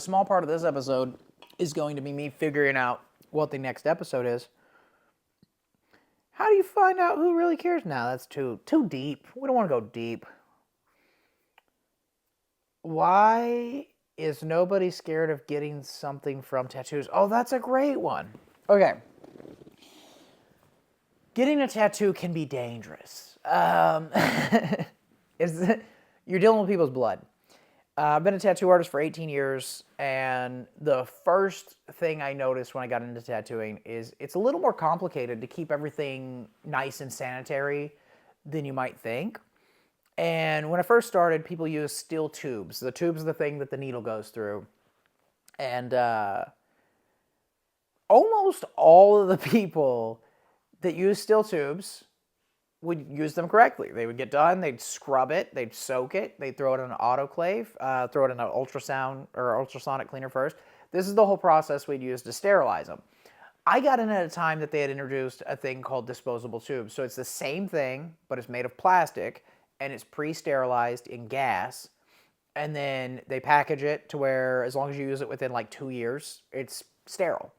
A small part of this episode is going to be me figuring out what the next episode is. How do you find out who really cares? Now that's too deep. We don't want to go deep. Why is nobody scared of getting something from tattoos? Oh, that's a great one. Okay. Getting a tattoo can be dangerous. You're dealing with people's blood. I've been a tattoo artist for 18 years, and the first thing I noticed when I got into tattooing is it's a little more complicated to keep everything nice and sanitary than you might think. And when I first started, people used steel tubes. The tube's the thing that the needle goes through. And almost all of the people that use steel tubes would use them correctly. They would get done, they'd scrub it, they'd soak it, they'd throw it in an autoclave, throw it in an ultrasound or ultrasonic cleaner first. This is the whole process we'd use to sterilize them. I got in at a time that they had introduced a thing called disposable tubes. So it's the same thing, but it's made of plastic, and it's pre-sterilized in gas. And then they package it to where as long as you use it within like 2 years, it's sterile.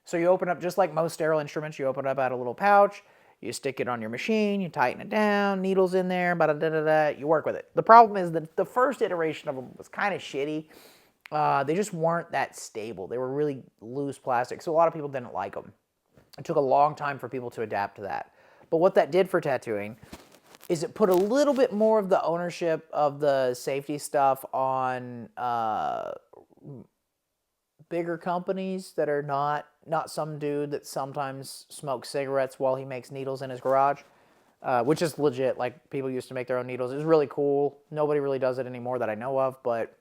So you open up, just like most sterile instruments, you open up out a little pouch, you stick it on your machine, you tighten it down, needles in there, you work with it. The problem is that the first iteration of them was kind of shitty. They just weren't that stable. They were really loose plastic, so a lot of people didn't like them. It took a long time for people to adapt to that. But what that did for tattooing is it put a little bit more of the ownership of the safety stuff on bigger companies that are not some dude that sometimes smokes cigarettes while he makes needles in his garage, which is legit. Like, people used to make their own needles. It was really cool. Nobody really does it anymore that I know of, but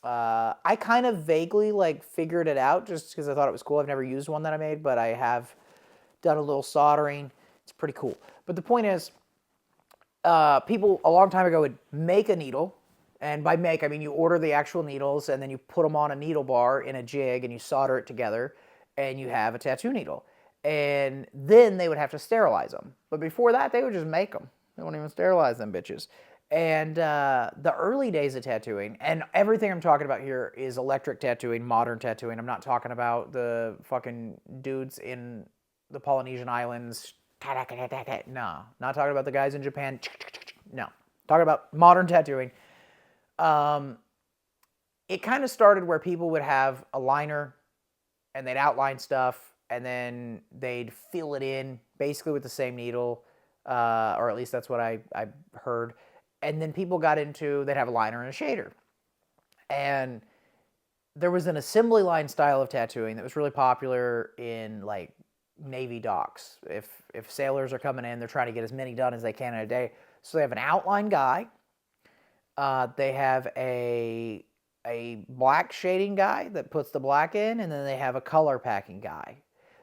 I kind of vaguely like figured it out just because I thought it was cool. I've never used one that I made, but I have done a little soldering. It's pretty cool. But the point is, people a long time ago would make a needle. And by make, I mean you order the actual needles, and then you put them on a needle bar in a jig, and you solder it together, and you have a tattoo needle. And then they would have to sterilize them. But before that, they would just make them. They wouldn't even sterilize them bitches. And the early days of tattooing, and everything I'm talking about here is electric tattooing, modern tattooing. I'm not talking about the fucking dudes in the Polynesian islands. No, not talking about the guys in Japan. No, talking about modern tattooing. It kind of started where people would have a liner and they'd outline stuff, and then they'd fill it in basically with the same needle, or at least that's what I heard. And then people got into, they'd have a liner and a shader. And there was an assembly line style of tattooing that was really popular in like Navy docks. If sailors are coming in, they're trying to get as many done as they can in a day. So they have an outline guy. They have a black shading guy that puts the black in, and then they have a color packing guy.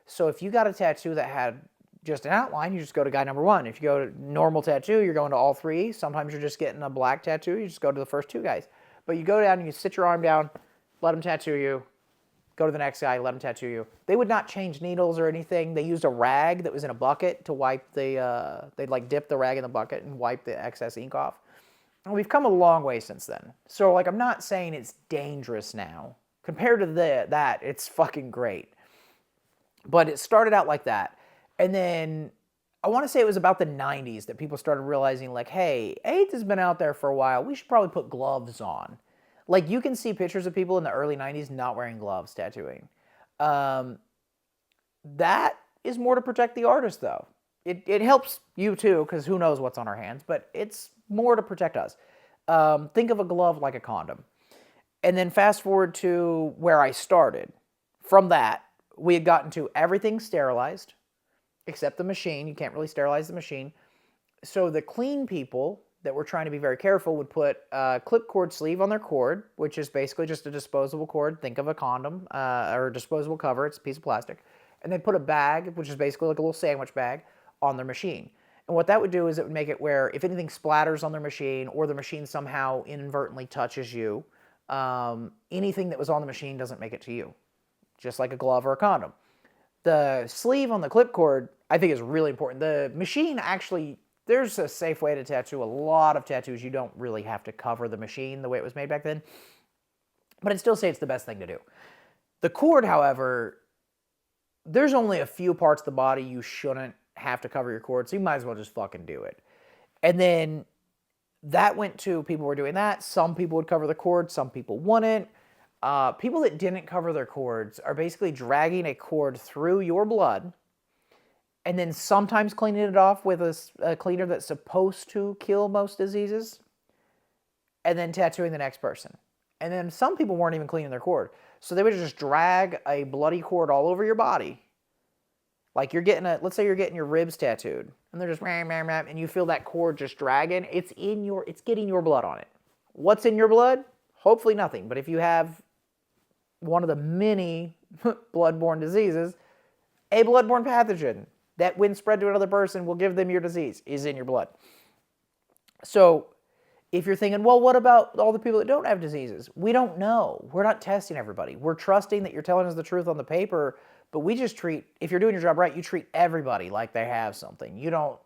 So if you got a tattoo that had just an outline, you just go to guy number one. If you go to normal tattoo, you're going to all three. Sometimes you're just getting a black tattoo, you just go to the first two guys. But you go down and you sit your arm down, let them tattoo you, go to the next guy, let them tattoo you. They would not change needles or anything. They used a rag that was in a bucket to wipe the, they'd like dip the rag in the bucket and wipe the excess ink off. And we've come a long way since then. So like, I'm not saying it's dangerous now. Compared to that, it's fucking great. But it started out like that. And then I want to say it was about the 90s that people started realizing like, hey, AIDS has been out there for a while. We should probably put gloves on. Like, you can see pictures of people in the early 90s not wearing gloves tattooing. That is more to protect the artist, though. It helps you, too, because who knows what's on our hands. But it's more to protect us. Think of a glove like a condom. And then fast forward to where I started. From that, we had gotten to everything sterilized, except the machine. You can't really sterilize the machine. So the clean people that were trying to be very careful would put a clip cord sleeve on their cord, which is basically just a disposable cord. Think of a condom or a disposable cover. It's a piece of plastic. And they put a bag, which is basically like a little sandwich bag, on their machine. And what that would do is it would make it where if anything splatters on their machine or the machine somehow inadvertently touches you, anything that was on the machine doesn't make it to you, just like a glove or a condom. The sleeve on the clip cord, I think, is really important. The machine actually, there's a safe way to tattoo a lot of tattoos. You don't really have to cover the machine the way it was made back then. But I'd still say it's the best thing to do. The cord, however, there's only a few parts of the body you shouldn't have to cover your cord, so you might as well just fucking do it. And then that went to people were doing that. Some people would cover the cord, some people wouldn't. People that didn't cover their cords are basically dragging a cord through your blood and then sometimes cleaning it off with a cleaner that's supposed to kill most diseases and then tattooing the next person. And then some people weren't even cleaning their cord. So they would just drag a bloody cord all over your body. Like let's say you're getting your ribs tattooed and they're just and you feel that cord just dragging. It's getting your blood on it. What's in your blood? Hopefully nothing. But if you have one of the many bloodborne diseases, a bloodborne pathogen that when spread to another person will give them your disease is in your blood. So if you're thinking, well, what about all the people that don't have diseases? We don't know. We're not testing everybody. We're trusting that you're telling us the truth on the paper, but we just if you're doing your job right, you treat everybody like they have something. You don't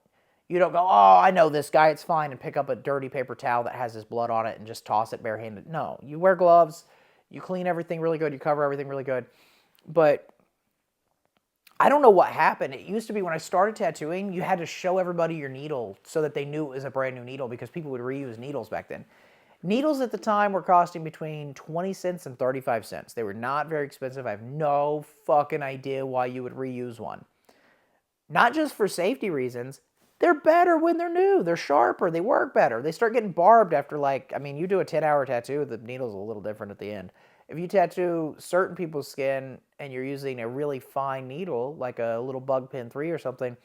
go, oh, I know this guy, it's fine, and pick up a dirty paper towel that has his blood on it and just toss it barehanded. No, you wear gloves, you clean everything really good, you cover everything really good. But I don't know what happened. It used to be when I started tattooing, you had to show everybody your needle so that they knew it was a brand new needle because people would reuse needles back then. Needles at the time were costing between 20 cents and 35 cents. They were not very expensive. I have no fucking idea why you would reuse one. Not just for safety reasons. They're better when they're new. They're sharper. They work better. They start getting barbed after you do a 10-hour tattoo, the needle's a little different at the end. If you tattoo certain people's skin and you're using a really fine needle, like a little bug pin 3 or something,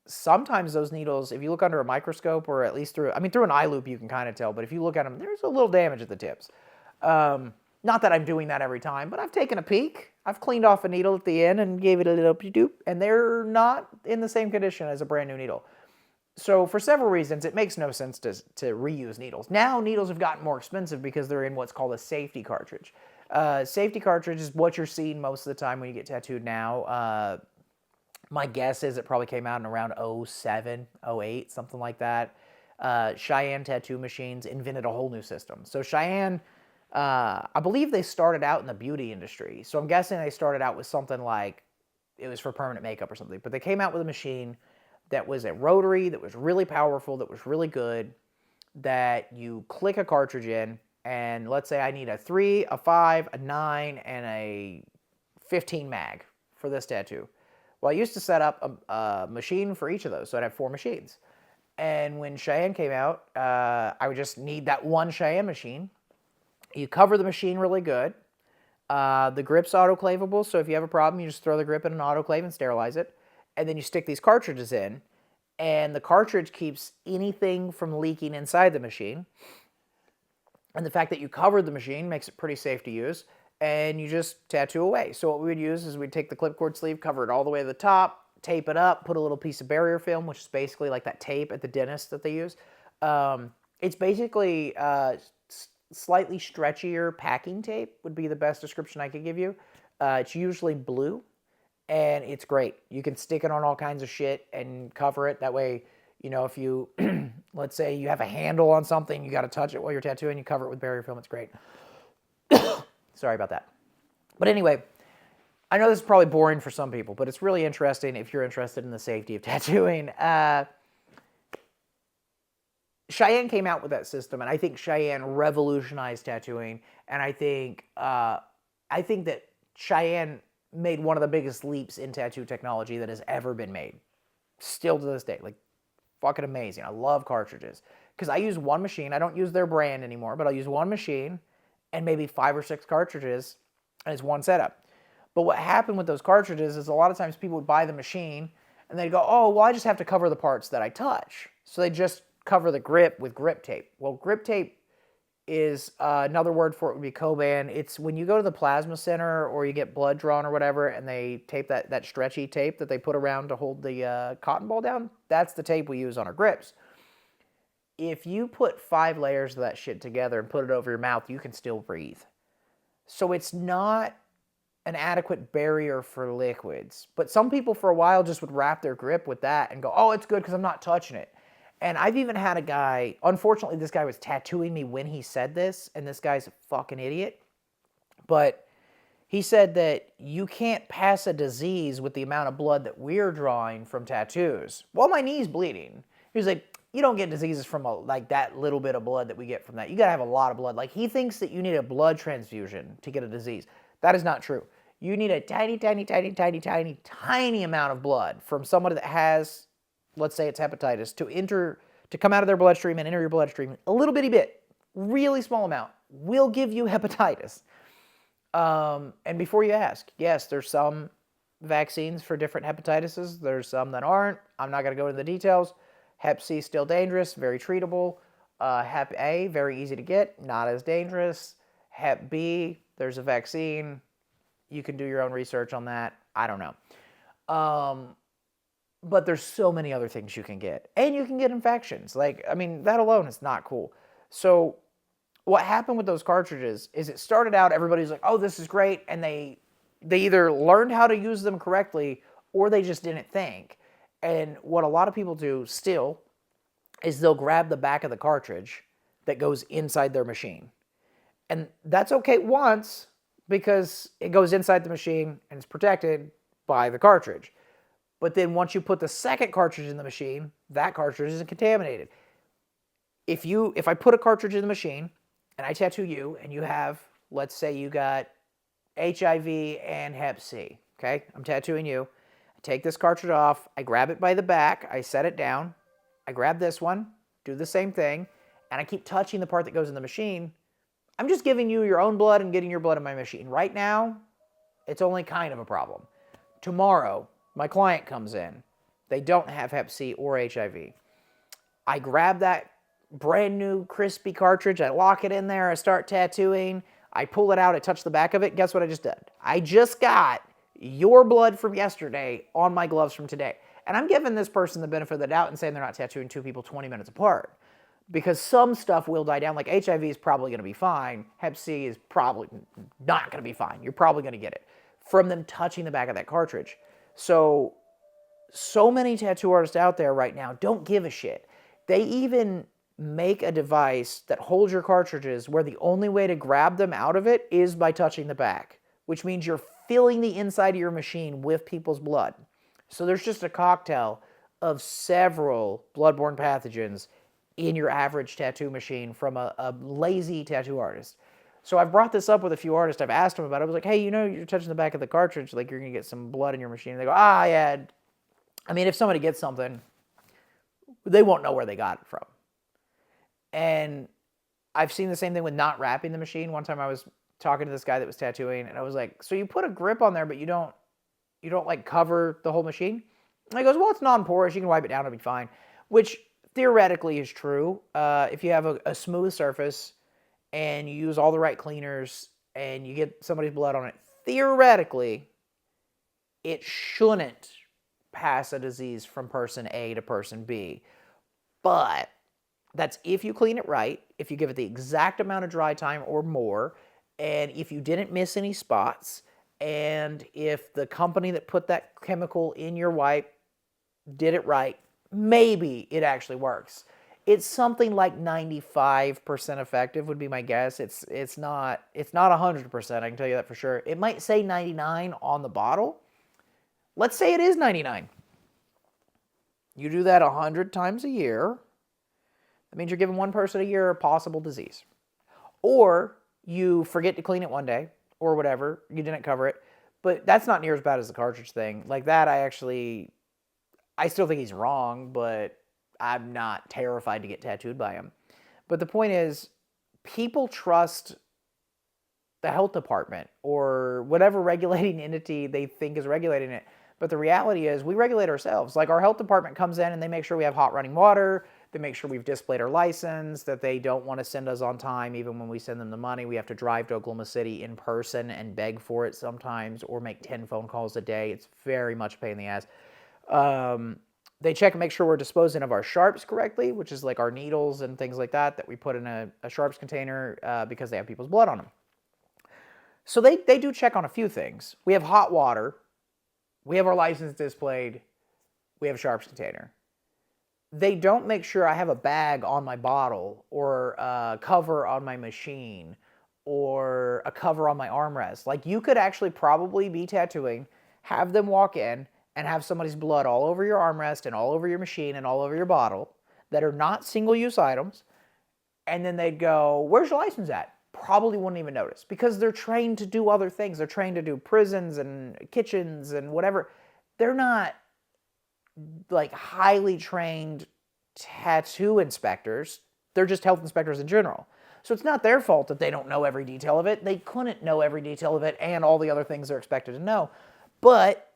sometimes those needles, if you look under a microscope or at least through an eye loop, you can kind of tell, but if you look at them, there's a little damage at the tips. Not that I'm doing that every time, but I've taken a peek. I've cleaned off a needle at the end and gave it a little doop, and they're not in the same condition as a brand new needle. So for several reasons, it makes no sense to reuse needles. Now needles have gotten more expensive because they're in what's called a safety cartridge. Safety cartridge is what you're seeing most of the time when you get tattooed now. My guess is it probably came out in around 07, 08, something like that. Cheyenne Tattoo Machines invented a whole new system. So Cheyenne, I believe they started out in the beauty industry. So I'm guessing they started out with something like it was for permanent makeup or something. But they came out with a machine that was a rotary, that was really powerful, that was really good, that you click a cartridge in, and let's say I need a 3, a 5, a 9, and a 15 mag for this tattoo. Well, I used to set up a machine for each of those, so I'd have 4 machines. And when Cheyenne came out, I would just need that one Cheyenne machine. You cover the machine really good. The grip's autoclavable, so if you have a problem, you just throw the grip in an autoclave and sterilize it. And then you stick these cartridges in, and the cartridge keeps anything from leaking inside the machine. And the fact that you covered the machine makes it pretty safe to use, and you just tattoo away. So what we would use is we'd take the clipcord sleeve, cover it all the way to the top, tape it up, put a little piece of barrier film, which is basically like that tape at the dentist that they use. It's basically slightly stretchier packing tape would be the best description I could give you. It's usually blue. And it's great. You can stick it on all kinds of shit and cover it. That way, if you, let's say you have a handle on something, you got to touch it while you're tattooing, you cover it with barrier film. It's great. Sorry about that. But anyway, I know this is probably boring for some people, but it's really interesting if you're interested in the safety of tattooing. Cheyenne came out with that system, and I think Cheyenne revolutionized tattooing. And I think that Cheyenne made one of the biggest leaps in tattoo technology that has ever been made. Still to this day, fucking amazing. I love cartridges because I use one machine. I don't use their brand anymore, but I'll use one machine and maybe 5 or 6 cartridges, and it's one setup. But what happened with those cartridges is a lot of times people would buy the machine and they'd go, oh, well, I just have to cover the parts that I touch. So they just cover the grip with grip tape. Well, grip tape is another word for it would be Coban. It's when you go to the plasma center or you get blood drawn or whatever, and they tape that stretchy tape that they put around to hold the cotton ball down. That's the tape we use on our grips. If you put 5 layers of that shit together and put it over your mouth, you can still breathe. So it's not an adequate barrier for liquids. But some people for a while just would wrap their grip with that and go, oh, it's good because I'm not touching it. And I've even had a guy, unfortunately, this guy was tattooing me when he said this, and this guy's a fucking idiot. But he said that you can't pass a disease with the amount of blood that we're drawing from tattoos. Well, my knee's bleeding. He was like, you don't get diseases from like that little bit of blood that we get from that. You gotta have a lot of blood. Like, he thinks that you need a blood transfusion to get a disease. That is not true. You need a tiny, tiny, tiny, tiny, tiny, tiny amount of blood from somebody that has, let's say it's hepatitis, to come out of their bloodstream and enter your bloodstream. A little bitty bit, really small amount, will give you hepatitis. And before you ask, yes, there's some vaccines for different hepatitises. There's some that aren't. I'm not going to go into the details. Hep C, still dangerous, very treatable. Hep A, very easy to get, not as dangerous. Hep B, there's a vaccine. You can do your own research on that. I don't know. But there's so many other things you can get. And you can get infections. Like, I mean, that alone is not cool. So what happened with those cartridges is it started out, everybody's like, oh, this is great. And they either learned how to use them correctly or they just didn't think. And what a lot of people do still is they'll grab the back of the cartridge that goes inside their machine. And that's okay once because it goes inside the machine and it's protected by the cartridge. But then once you put the second cartridge in the machine, that cartridge isn't contaminated. If I put a cartridge in the machine and I tattoo you and you have, let's say you got HIV and Hep C, okay? I'm tattooing you. I take this cartridge off, I grab it by the back, I set it down, I grab this one, do the same thing, and I keep touching the part that goes in the machine. I'm just giving you your own blood and getting your blood in my machine. Right now, it's only kind of a problem. Tomorrow, my client comes in. They don't have Hep C or HIV. I grab that brand new crispy cartridge, I lock it in there, I start tattooing, I pull it out, I touch the back of it. Guess what I just did? I just got your blood from yesterday on my gloves from today. And I'm giving this person the benefit of the doubt and saying they're not tattooing two people 20 minutes apart. Because some stuff will die down. Like HIV is probably going to be fine. Hep C is probably not going to be fine. You're probably going to get it from them touching the back of that cartridge. So many tattoo artists out there right now don't give a shit. They even make a device that holds your cartridges where the only way to grab them out of it is by touching the back, which means you're filling the inside of your machine with people's blood. So there's just a cocktail of several bloodborne pathogens in your average tattoo machine from a lazy tattoo artist. So I've brought this up with a few artists. I've asked them about it. I was like, hey, you know, you're touching the back of the cartridge, like you're going to get some blood in your machine. And they go, yeah. I mean, if somebody gets something, they won't know where they got it from. And I've seen the same thing with not wrapping the machine. One time I was talking to this guy that was tattooing, and I was like, so you put a grip on there, but you don't like cover the whole machine? And he goes, well, it's non-porous. You can wipe it down. It'll be fine. Which theoretically is true. If you have a smooth surface and you use all the right cleaners and you get somebody's blood on it, theoretically, it shouldn't pass a disease from person A to person B. But that's if you clean it right, if you give it the exact amount of dry time or more, and if you didn't miss any spots, and if the company that put that chemical in your wipe did it right, maybe it actually works. It's something like 95% effective would be my guess. It's not 100%, I can tell you that for sure. It might say 99 on the bottle. Let's say it is 99. You do that 100 times a year. That means you're giving one person a year a possible disease. Or you forget to clean it one day or whatever. You didn't cover it. But that's not near as bad as the cartridge thing. Like that, I still think he's wrong, but I'm not terrified to get tattooed by him. But the point is, people trust the health department or whatever regulating entity they think is regulating it. But the reality is we regulate ourselves. Like our health department comes in and they make sure we have hot running water. They make sure we've displayed our license, that they don't want to send us on time even when we send them the money. We have to drive to Oklahoma City in person and beg for it sometimes or make 10 phone calls a day. It's very much a pain in the ass. They check and make sure we're disposing of our sharps correctly, which is like our needles and things like that we put in a sharps container because they have people's blood on them. So they do check on a few things. We have hot water. We have our license displayed. We have a sharps container. they don't make sure I have a bag on my bottle or a cover on my machine or a cover on my armrest. Like, you could actually probably be tattooing, have them walk in and have somebody's blood all over your armrest and all over your machine and all over your bottle that are not single-use items, and then they'd go, "Where's your license at?" Probably wouldn't even notice because they're trained to do other things. They're trained to do prisons and kitchens and whatever. They're not like highly trained tattoo inspectors. They're just health inspectors in general. So it's not their fault that they don't know every detail of it. They couldn't know every detail of it and all the other things they're expected to know. But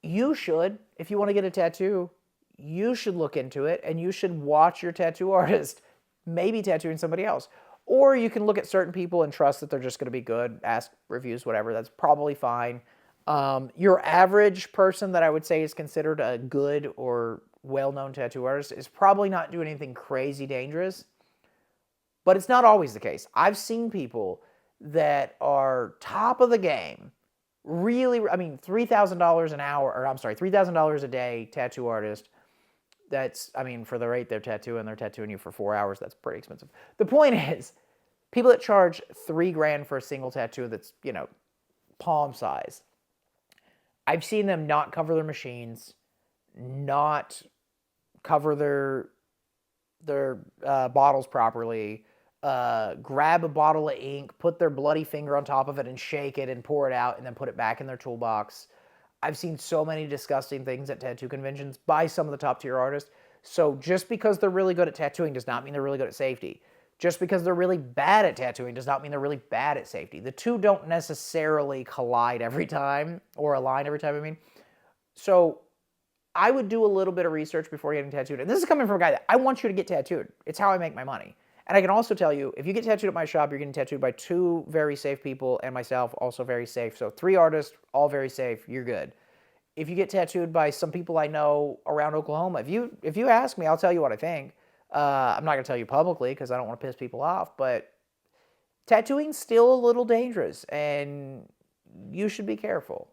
you should, if you want to get a tattoo, you should look into it and you should watch your tattoo artist maybe tattooing somebody else. Or you can look at certain people and trust that they're just going to be good, ask reviews, whatever. That's probably fine. Your average person that I would say is considered a good or well-known tattoo artist is probably not doing anything crazy dangerous, but it's not always the case. I've seen people that are top of the game, really, I mean, $3,000 an hour, or I'm sorry, $3,000 a day tattoo artist. That's, I mean, for the rate they're tattooing you for 4 hours, that's pretty expensive. The point is, people that charge $3,000 for a single tattoo that's, you know, palm size, I've seen them not cover their machines, not cover their bottles properly, grab a bottle of ink, put their bloody finger on top of it and shake it and pour it out and then put it back in their toolbox. I've seen so many disgusting things at tattoo conventions by some of the top tier artists. So just because they're really good at tattooing does not mean they're really good at safety. Just because they're really bad at tattooing does not mean they're really bad at safety. The two don't necessarily collide every time, or align every time, I mean. So I would do a little bit of research before getting tattooed. And this is coming from a guy that I want you to get tattooed. It's how I make my money. And I can also tell you, if you get tattooed at my shop, you're getting tattooed by 2 very safe people and myself, also very safe. So 3 artists, all very safe, you're good. If you get tattooed by some people I know around Oklahoma, if you ask me, I'll tell you what I think. I'm not going to tell you publicly because I don't want to piss people off, but tattooing's still a little dangerous, and you should be careful.